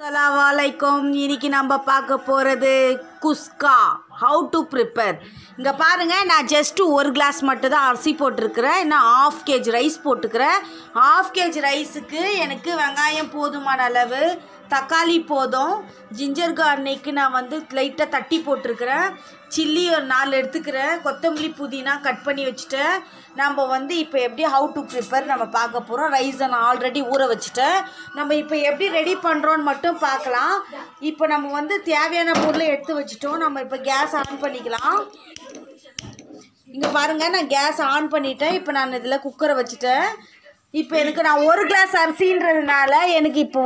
அஸ்ஸலாமு இன்னைக்கு நம்ம பார்க்க போகிறது குஸ்கா ஹவு டு ப்ரிப்பேர். இங்கே பாருங்கள், நான் ஜஸ்ட்டு ஒரு கிளாஸ் மட்டும் தான் அரிசி போட்டிருக்கிறேன். இன்னும் 1/2 kg ரைஸ் போட்டுக்கிறேன். 1/2 kg ரைஸுக்கு எனக்கு வெங்காயம் போதுமான அளவு, தக்காளி போதும், ஜிஞ்சர் கார்லிக்கு நான் லைட்டாக தட்டி போட்டிருக்கிறேன், சில்லி ஒரு 4 எடுத்துக்கிறேன், கொத்தமல்லி புதினா கட் பண்ணி வச்சுட்டேன். நம்ம இப்போ எப்படி ஹவு டு ப்ரிப்பேர் நம்ம பார்க்க போகிறோம். ரைஸை நான் ஆல்ரெடி ஊற வச்சுட்டேன். நம்ம இப்போ எப்படி ரெடி பண்ணுறோன்னு மட்டும் பார்க்கலாம். இப்போ நம்ம தேவையான பொருளை எடுத்து வச்சுட்டோம். நம்ம இப்போ கேஸ் ஆன் பண்ணிக்கலாம். இங்கே பாருங்கள், நான் கேஸ் ஆன் பண்ணிட்டேன். இப்போ நான் இதில் குக்கரை வச்சுட்டேன். இப்போ எனக்கு நான் ஒரு கிளாஸ் அரிசின்றதுனால எனக்கு இப்போ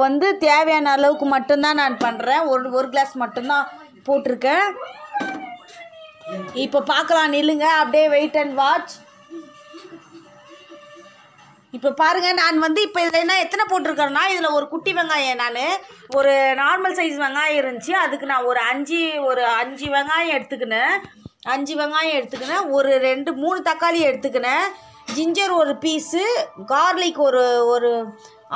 தேவையான அளவுக்கு மட்டும்தான் நான் பண்ணுறேன். ஒரு கிளாஸ் மட்டும்தான் போட்டிருக்கேன். இப்போ பார்க்கலாம், நில்லுங்க, அப்படியே வெயிட் அண்ட் வாட்ச். இப்போ பாருங்கள், நான் இப்போ இதில் என்ன எத்தனை போட்டிருக்கேன்னா, இதில் ஒரு குட்டி வெங்காயம், நான் ஒரு நார்மல் சைஸ் வெங்காயம் இருந்துச்சு, அதுக்கு நான் ஒரு அஞ்சு வெங்காயம் எடுத்துக்கினேன். 5 வெங்காயம் எடுத்துக்கினேன், ஒரு 2-3 தக்காளி எடுத்துக்கினேன், ஜிஞ்சர் ஒரு பீஸு, கார்லிக் ஒரு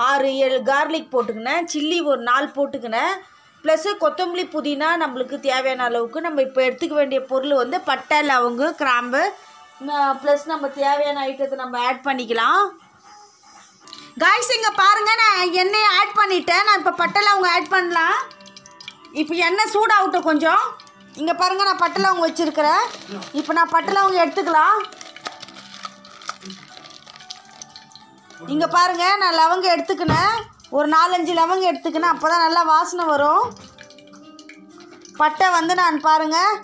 6-7 கார்லிக் போட்டுக்கினேன், சில்லி ஒரு 4 போட்டுக்கினேன், ப்ளஸ்ஸு கொத்தமல்லி புதினா நம்மளுக்கு தேவையான அளவுக்கு. நம்ம இப்போ எடுத்துக்க வேண்டிய பொருள் பட்டை, லவங்கு, கிராம்பு, ப்ளஸ் நம்ம தேவையான ஐட்டத்தை நம்ம ஆட் பண்ணிக்கலாம். காய்ஸ், இங்கே பாருங்கள், நான் எண்ணெயை ஆட் பண்ணிட்டேன். நான் இப்போ பட்டை லவங்கு ஆட் பண்ணலாம். இப்போ எண்ணெய் சூடாகட்டும் கொஞ்சம். இங்கே பாருங்கள், நான் பட்டை லவங்கு வச்சுருக்கிறேன். இப்போ நான் பட்டை லவங்கு எடுத்துக்கலாம். இங்கே பாருங்கள், நான் லவங்கம் எடுத்துக்கினேன், ஒரு 4-5 லவங்கம் எடுத்துக்கினேன். அப்போ தான் நல்லா வாசனை வரும். பட்டை நான் பாருங்கள்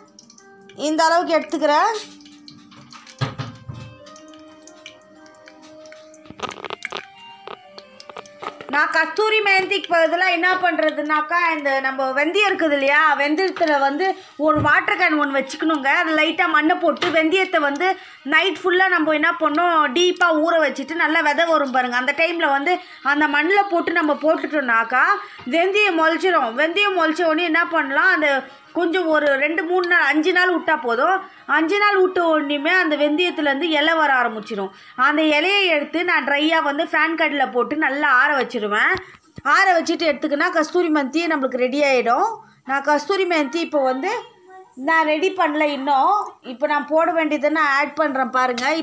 இந்த அளவுக்கு எடுத்துக்கிறேன். நான் கஸ்தூரி மேந்திக்கு பதிலாக என்ன பண்ணுறதுனாக்கா, இந்த நம்ம வெந்தயம் இருக்குது இல்லையா, வெந்தயத்தில் ஒரு வாட்டர் கேன் ஒன்று வச்சுக்கணுங்க. அது லைட்டாக மண்ணை போட்டு வெந்தயத்தை நைட் ஃபுல்லாக நம்ம என்ன பண்ணோம், டீப்பாக ஊற வச்சுட்டு நல்லா விதை வரும் பாருங்கள். அந்த டைமில் அந்த மண்ணில் போட்டு நம்ம போட்டுட்டோம்னாக்கா வெந்தயம் முளைச்சிரும். வெந்தயம் முளைச்ச உடனே என்ன பண்ணலாம், அந்த கொஞ்சம் ஒரு 2-3 நாள் 5 நாள் விட்டால் போதும். 5 நாள் விட்ட உடனேயுமே அந்த வெந்தயத்துலேருந்து இலை வர ஆரம்பிச்சிடும். அந்த இலையை எடுத்து நான் ட்ரையாக ஃபேன் கட்டில் போட்டு நல்லா ஆற வச்சுருவேன். ஆற வச்சுட்டு எடுத்துக்கினா கஸ்தூரி மெந்தி நம்மளுக்கு ரெடி ஆகிடும். நான் கஸ்தூரி மெந்தி இப்போ நான் ரெடி பண்ணல இன்னும். இப்போ நான் போட வேண்டியதை நான் ஆட் பண்ணுறேன் பாருங்கள்.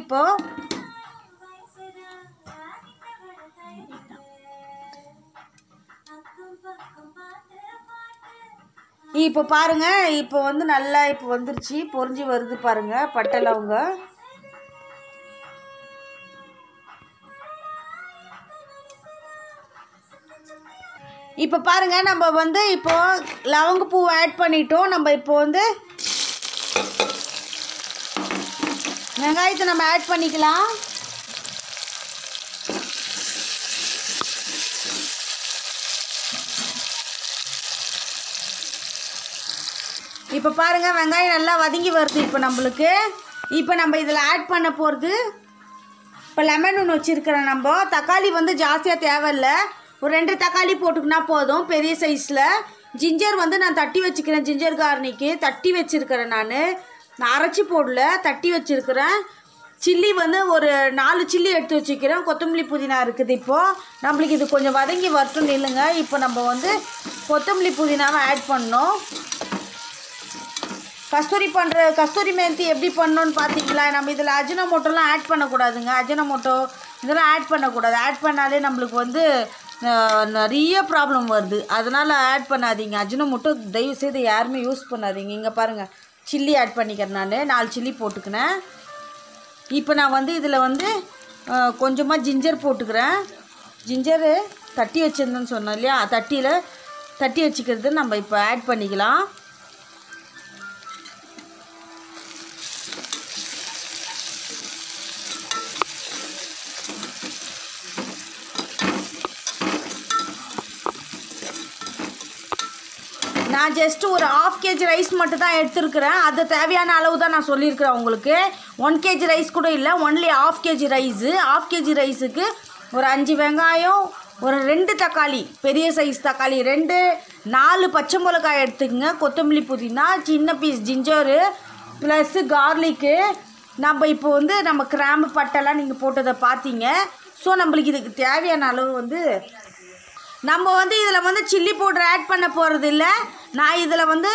இப்போ பாருங்கள், இப்போ நல்லா இப்போ வந்துருச்சு, பொரிஞ்சு வருது பாருங்கள் பட்டை லவங்க. இப்போ பாருங்கள், நம்ம இப்போ லவங்க பூ ஆட் பண்ணிட்டோம். நம்ம இப்போ வெங்காயத்தை நம்ம ஆட் பண்ணிக்கலாம். இப்போ பாருங்கள், வெங்காயம் நல்லா வதங்கி வருது. இப்போ நம்மளுக்கு நம்ம இதில் ஆட் பண்ண போகிறது, இப்போ லெமன் ஒன்று வச்சுருக்கிறேன். நம்ம தக்காளி ஜாஸ்தியாக தேவையில்லை, ஒரு 2 தக்காளி போட்டுக்கினா போதும் பெரிய சைஸில். ஜிஞ்சர் நான் தட்டி வச்சுக்கிறேன். ஜிஞ்சர் கார்லிக்கு தட்டி வச்சுருக்கிறேன். நான் அரைச்சி போடல, தட்டி வச்சுருக்கிறேன். சில்லி ஒரு 4 சில்லி எடுத்து வச்சுக்கிறேன். கொத்தமல்லி புதினா இருக்குது. இப்போது நம்மளுக்கு இது கொஞ்சம் வதங்கி வரட்டும், இல்லைங்க. இப்போ நம்ம கொத்தமல்லி புதினாவை ஆட் பண்ணோம். கஸ்தூரி மேந்தி எப்படி பண்ணோன்னு பார்த்தீங்களா. நம்ம இதில் அஜினோமோட்டோலாம் ஆட் பண்ணக்கூடாதுங்க. அஜினோமோட்டோ இதெல்லாம் ஆட் பண்ணக்கூடாது. ஆட் பண்ணாலே நம்மளுக்கு நிறைய ப்ராப்ளம் வருது. அதனால் ஆட் பண்ணாதீங்க. அஜினோமோட்டோ தயவுசெய்து யாருமே யூஸ் பண்ணாதீங்க. இங்கே பாருங்கள், சில்லி ஆட் பண்ணிக்கிறேன். நான் 4 சில்லி போட்டுக்கினேன். இப்போ நான் இதில் கொஞ்சமாக ஜிஞ்சர் போட்டுக்கிறேன். ஜிஞ்சரு தட்டி வச்சுருந்தேன்னு சொன்னோம் இல்லையா, தட்டி வச்சுக்கிறது நம்ம இப்போ ஆட் பண்ணிக்கலாம். நான் ஜஸ்ட்டு ஒரு 1/2 kg ரைஸ் மட்டும் தான் எடுத்துருக்கிறேன். அது தேவையான அளவு தான் நான் சொல்லியிருக்கிறேன் உங்களுக்கு. 1 kg ரைஸ் கூட இல்லை, ஒன்லி 1/2 kg ரைஸு. 1/2 kg ரைஸுக்கு ஒரு 5 வெங்காயம், ஒரு 2 தக்காளி, பெரிய சைஸ் தக்காளி 2-4 பச்சை மிளகாய் எடுத்துக்கங்க, கொத்தமல்லி புதினா, சின்ன பீஸ் ஜிஞ்சரு, ப்ளஸ்ஸு கார்லிக்கு. நம்ம இப்போ நம்ம கிராம்பு பட்டைலாம் நீங்கள் போட்டதை பார்த்தீங்க. ஸோ நம்மளுக்கு இதுக்கு தேவையான அளவு நம்ம வந்து இதில் வந்து சில்லி பவுடர் ஆட் பண்ண போகிறது இல்லை. நான் இதில் வந்து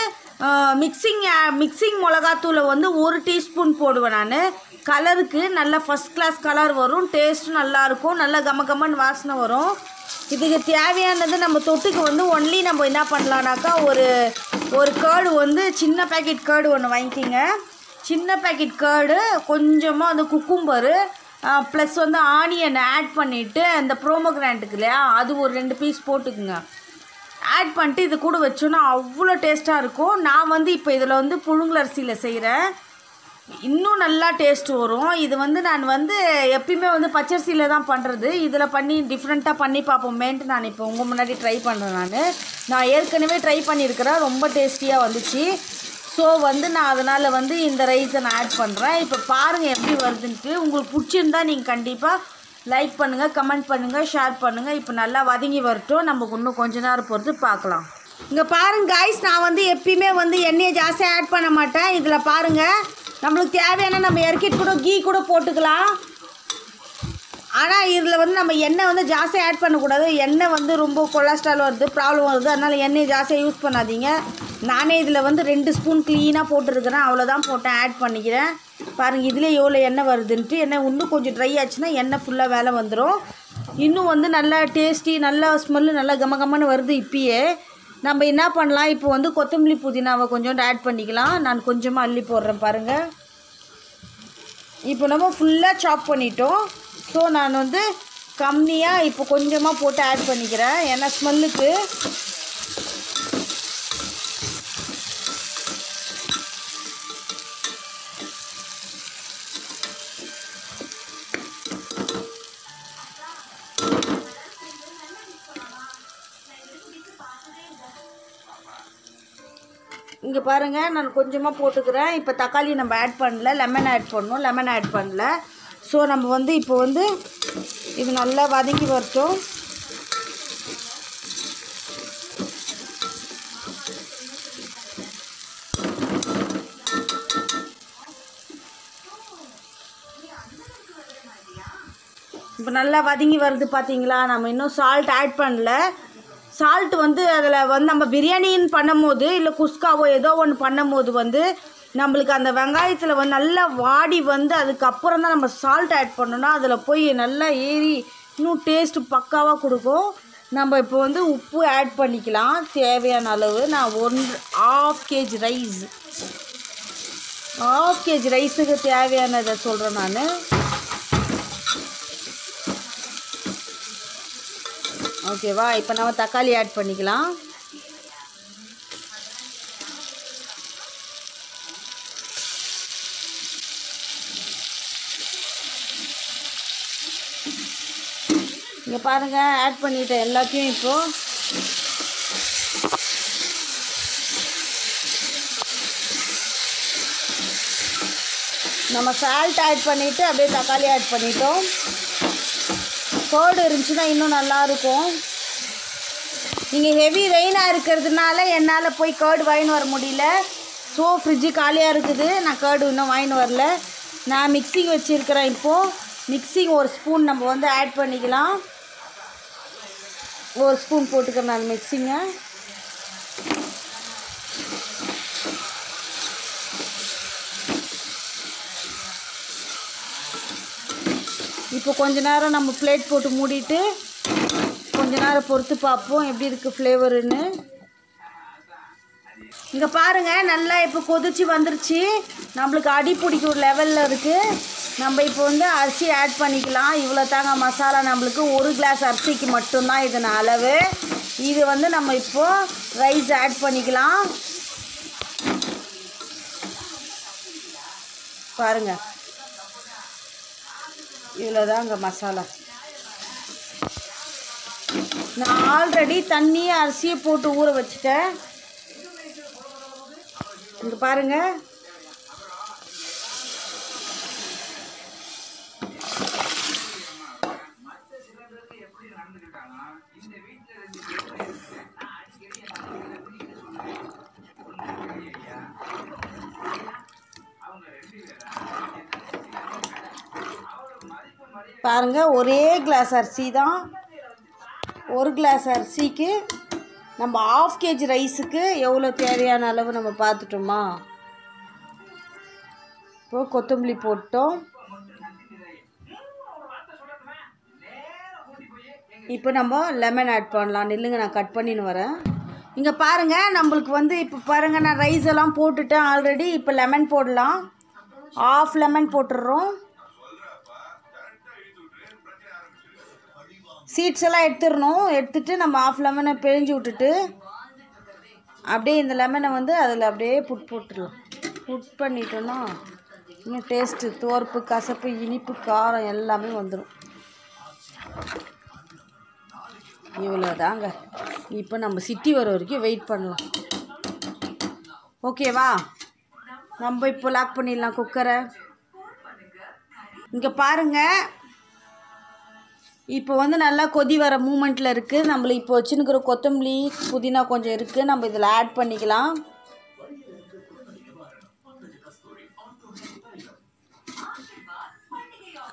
மிக்சிங் மிளகாத்தூளை வந்து 1 டீஸ்பூன் போடுவேன். நான் கலருக்கு நல்ல ஃபஸ்ட் கிளாஸ் கலர் வரும், டேஸ்ட்டும் நல்லாயிருக்கும், நல்ல கமகமன்னு வாசனை வரும். இதுக்கு தேவையானது நம்ம தொட்டுக்கு வந்து ஒன்லி நம்ம என்ன பண்ணலான்னாக்கா ஒரு கேர்டு வந்து சின்ன பேக்கெட் கேர்டு ஒன்று வாங்கிக்கிங்க. சின்ன பேக்கெட் கேர்டு, கொஞ்சமாக வந்து குக்கும்பரு, ப்ளஸ் வந்து ஆனியன் ஆட் பண்ணிவிட்டு அந்த ப்ரோமோகிரானட்டுக்கு இல்லையா அது ஒரு 2 பீஸ் போட்டுக்குங்க. ஆட் பண்ணிட்டு இது கூட வச்சோன்னா அவ்வளோ டேஸ்ட்டாக இருக்கும். நான் வந்து இப்போ இதில் வந்து புழுங்கலரிசியில் செய்கிறேன், இன்னும் நல்லா டேஸ்ட் வரும். இது வந்து நான் வந்து எப்பயுமே வந்து பச்சரிசியில் தான் பண்ணுறது. இதில் பண்ணி டிஃப்ரெண்ட்டாக பண்ணி பார்ப்போமேன்ட்டு நான் இப்போ உங்கள் முன்னாடி ட்ரை பண்ணுறேன். நான் ஏற்கனவே ட்ரை பண்ணியிருக்கிறேன், ரொம்ப டேஸ்டியாக வந்துச்சு. ஸோ வந்து நான் அதனால் வந்து இந்த ரைஸை நான் ஆட் பண்ணுறேன். இப்போ பாருங்கள் எப்படி வருதுன்ட்டு. உங்களுக்கு பிடிச்சிருந்தா நீங்கள் கண்டிப்பாக லைக் பண்ணுங்கள், கமெண்ட் பண்ணுங்கள், ஷேர் பண்ணுங்கள். இப்போ நல்லா வதங்கி வரட்டும், நமக்கு இன்னும் கொஞ்ச நேரம் பொறுத்து பார்க்கலாம். இங்கே பாருங்கள் காய்ஸ், நான் வந்து எப்பயுமே வந்து எண்ணெயை ஜாஸ்தியாக ஆட் பண்ண மாட்டேன். இதில் பாருங்கள், நம்மளுக்கு தேவையான நம்ம இறக்கிட்டு கூட கீ கூட போட்டுக்கலாம். ஆனால் இதில் வந்து நம்ம எண்ணெய் வந்து ஜாஸ்தியாக ஆட் பண்ணக்கூடாது. எண்ணெய் வந்து ரொம்ப கொலஸ்ட்ரால் வருது, ப்ராப்ளம் வருது. அதனால் எண்ணெயை ஜாஸ்தியாக யூஸ் பண்ணாதீங்க. நானே இதில் வந்து 2 ஸ்பூன் க்ளீனாக போட்டுருக்கிறேன், அவ்வளோதான் போட்டேன், ஆட் பண்ணிக்கிறேன். பாருங்கள் இதிலே எவ்வளோ எண்ணெய் வருதுன்ட்டு. எண்ணெய் இன்னும் கொஞ்சம் ட்ரை ஆச்சுன்னா எண்ணெய் ஃபுல்லாக வேலை வந்துடும். இன்னும் வந்து நல்லா டேஸ்டி, நல்லா ஸ்மெல்லு நல்லா கமகமன்னு வருது. இப்பயே நம்ம என்ன பண்ணலாம், இப்போ வந்து கொத்தமல்லி புதினாவை கொஞ்சோண்டு ஆட் பண்ணிக்கலாம். நான் கொஞ்சமாக அள்ளி போடுறேன் பாருங்கள். இப்போ நம்ம ஃபுல்லாக சாப் பண்ணிட்டோம். ஸோ நான் வந்து கம்மியாக இப்போ கொஞ்சமாக போட்டு ஆட் பண்ணிக்கிறேன், ஏன்னா ஸ்மெல்லுக்கு. இங்கே பாருங்கள், நான் கொஞ்சமாக போட்டுக்கிறேன். இப்போ தக்காளி நம்ம ஆட் பண்ணல, லெமன் ஆட் பண்ணணும், லெமன் ஆட் பண்ணல. ஸோ நம்ம வந்து இப்போ வந்து இது நல்லா வதங்கி வரட்டும். இப்போ நல்லா வதங்கி வருது பார்த்தீங்களா. நம்ம இன்னும் சால்ட் ஆட் பண்ணல. சால்ட் வந்து அதில் வந்து நம்ம பிரியாணின்னு பண்ணும்போது இல்லை குஸ்காவோ ஏதோ ஒன்று பண்ணும்போது வந்து நம்மளுக்கு அந்த வெங்காயத்தில் வந்து நல்லா வாடி வந்து அதுக்கப்புறம் தான் நம்ம சால்ட் ஆட் பண்ணோன்னா அதில் போய் நல்லா ஏறி இன்னும் டேஸ்ட்டு பக்காவாக கொடுக்கும். நம்ம இப்போ வந்து உப்பு ஆட் பண்ணிக்கலாம் தேவையான அளவு. நான் 1/2 kg ரைஸ், 1/2 kg ரைஸுக்கு தேவையானதை சொல்கிறேன் நான். ஓகேவா, இப்போ நம்ம தக்காளி ஆட் பண்ணிக்கலாம். இங்கே பாருங்கள், ஆட் பண்ணிட்டேன் எல்லாத்தையும். இப்போது நம்ம சால்ட் ஆட் பண்ணிவிட்டு அப்படியே தக்காளி ஆட் பண்ணிட்டோம். கேர்டு இருந்துச்சுன்னா இன்னும் நல்லாயிருக்கும். நீங்கள் ஹெவி ரெயினாக இருக்கிறதுனால என்னால் போய் கேர்டு வாங்கின்னு வர முடியல. ஸோ ஃப்ரிட்ஜு காலியாக இருக்குது, நான் கேர்டு இன்னும் வாங்கின்னு வரல. நான் மிக்சிங் வச்சுருக்கிறேன். இப்போது மிக்சிங் 1 ஸ்பூன் நம்ம வந்து ஆட் பண்ணிக்கலாம். 1 ஸ்பூன் போட்டுக்கிறேன் நான் மிக்சிங்கை. இப்போ கொஞ்ச நேரம் நம்ம பிளேட் போட்டு மூடிட்டு கொஞ்ச நேரம் பொறுத்து பார்ப்போம் எப்படி இருக்குது ஃப்ளேவருன்னு. இங்கே பாருங்கள், நல்லா இப்போ கொதிச்சு வந்துருச்சு. நம்மளுக்கு அடி பிடிக்க ஒரு லெவலில் இருக்குது. நம்ம இப்போ வந்து அரிசி ஆட் பண்ணிக்கலாம். இவ்வளோ தாங்க மசாலா. நம்மளுக்கு 1 கிளாஸ் அரிசிக்கு மட்டும்தான் இதன் அளவு. இது வந்து நம்ம இப்போது ரைஸ் ஆட் பண்ணிக்கலாம். பாருங்கள், இவ்வளோதாங்க மசாலா. நான் ஆல்ரெடி தண்ணியை அரிசியை போட்டு ஊற வச்சுட்டேன். இங்கே பாருங்கள், பாருங்கள் ஒரே கிளாஸ் அரிசி தான். ஒரு கிளாஸ் அரிசிக்கு நம்ம 1/2 kg ரைஸுக்கு எவ்வளோ தேவையான அளவு நம்ம பார்த்துட்டோமா. இப்போது கொத்தமல்லி போட்டோம். இப்போ நம்ம லெமன் ஆட் பண்ணலாம். நில்லுங்க, நான் கட் பண்ணின்னு வரேன். இங்கே பாருங்கள், நம்மளுக்கு வந்து இப்போ பாருங்கள், நான் ரைஸ் எல்லாம் போட்டுட்டேன் ஆல்ரெடி. இப்போ லெமன் போடலாம். 1/2 லெமன் போட்டுடுறோம். சீட்ஸ் எல்லாம் எடுத்துடணும். எடுத்துகிட்டு நம்ம 1/2 லெமனை பிழிஞ்சு விட்டுட்டு அப்படியே இந்த லெமனை வந்து அதில் அப்படியே போட்டுடலாம். புட் பண்ணிட்டோன்னா இன்னும் டேஸ்ட்டு, துவர்ப்பு, கசப்பு, இனிப்பு, காரம் எல்லாமே வந்துடும். இவ்வளோதாங்க. இப்போ நம்ம சிட்டி வர வரைக்கும் வெயிட் பண்ணலாம். ஓகேவா? நம்ம இப்போ லாக் பண்ணிடலாம் குக்கரை. இங்கே பாருங்கள், இப்போ வந்து நல்லா கொதி வர மூமெண்ட்டில் இருக்குது. நம்மளுக்கு இப்போ வச்சுன்னுக்கிற கொத்தமல்லி புதினா கொஞ்சம் இருக்குது, நம்ம இதில் ஆட் பண்ணிக்கலாம்.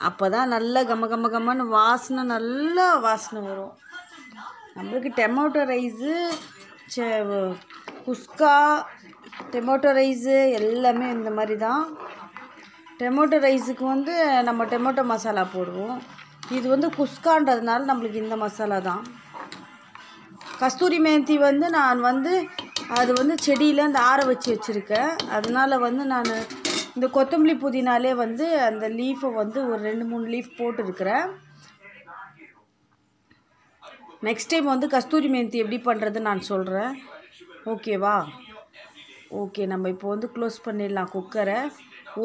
அப்போ தான் நல்ல கம்மன்னு வாசனை, நல்ல வாசனை வரும். நம்மளுக்கு டொமேட்டோ ரைஸு, குஸ்கா, டொமேட்டோ ரைஸு எல்லாமே இந்த மாதிரி தான். டொமேட்டோ ரைஸுக்கு வந்து நம்ம டொமேட்டோ மசாலா போடுவோம். இது வந்து குஸ்கான்றதுனால நம்மளுக்கு இந்த மசாலா தான். கஸ்தூரி மேத்தி வந்து நான் வந்து அது வந்து செடியில் அந்த ஆற வச்சுருக்கேன். அதனால் வந்து நான் இந்த கொத்தமல்லி புதினாலே வந்து அந்த லீஃபை வந்து ஒரு 2-3 லீஃப் போட்டுருக்கிறேன். நெக்ஸ்ட் டைம் வந்து கஸ்தூரி மேத்தி எப்படி பண்ணுறது நான் சொல்கிறேன். ஓகேவா? ஓகே, நம்ம இப்போ வந்து க்ளோஸ் பண்ணிடலாம் குக்கரை.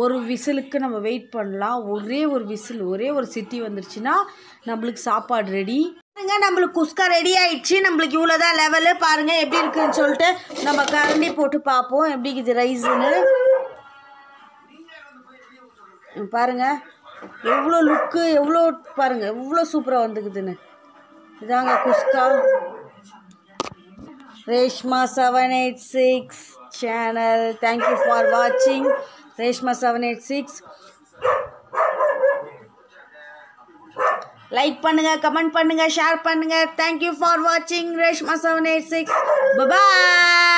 ஒரு விசிலுக்கு நம்ம வெயிட் பண்ணலாம். ஒரே ஒரு விசில், ஒரே ஒரு சிட்டி வந்துருச்சுன்னா நம்மளுக்கு சாப்பாடு ரெடி. பாருங்கள், நம்மளுக்கு குஸ்கா ரெடி ஆகிடுச்சு. நம்மளுக்கு இவ்வளோ தான் லெவலு. பாருங்கள் எப்படி இருக்குதுன்னு சொல்லிட்டு நம்ம கரண்டி போட்டு பார்ப்போம் எப்படி இருக்குது ரைஸுன்னு. பாருங்கள் எவ்வளோ லுக்கு, எவ்வளோ பாருங்கள் எவ்வளோ சூப்பராக வந்துக்குதுன்னு. இதாங்க குஸ்கா. ரேஷ்மா 786 சேனல். தேங்க்யூ ஃபார் வாட்சிங் ரேஷ்மா 786. லைக் பண்ணுங்கள், கமெண்ட் பண்ணுங்கள், ஷேர் பண்ணுங்கள். தேங்க்யூ ஃபார் வாட்சிங் ரேஷ்மா 786. பாய்.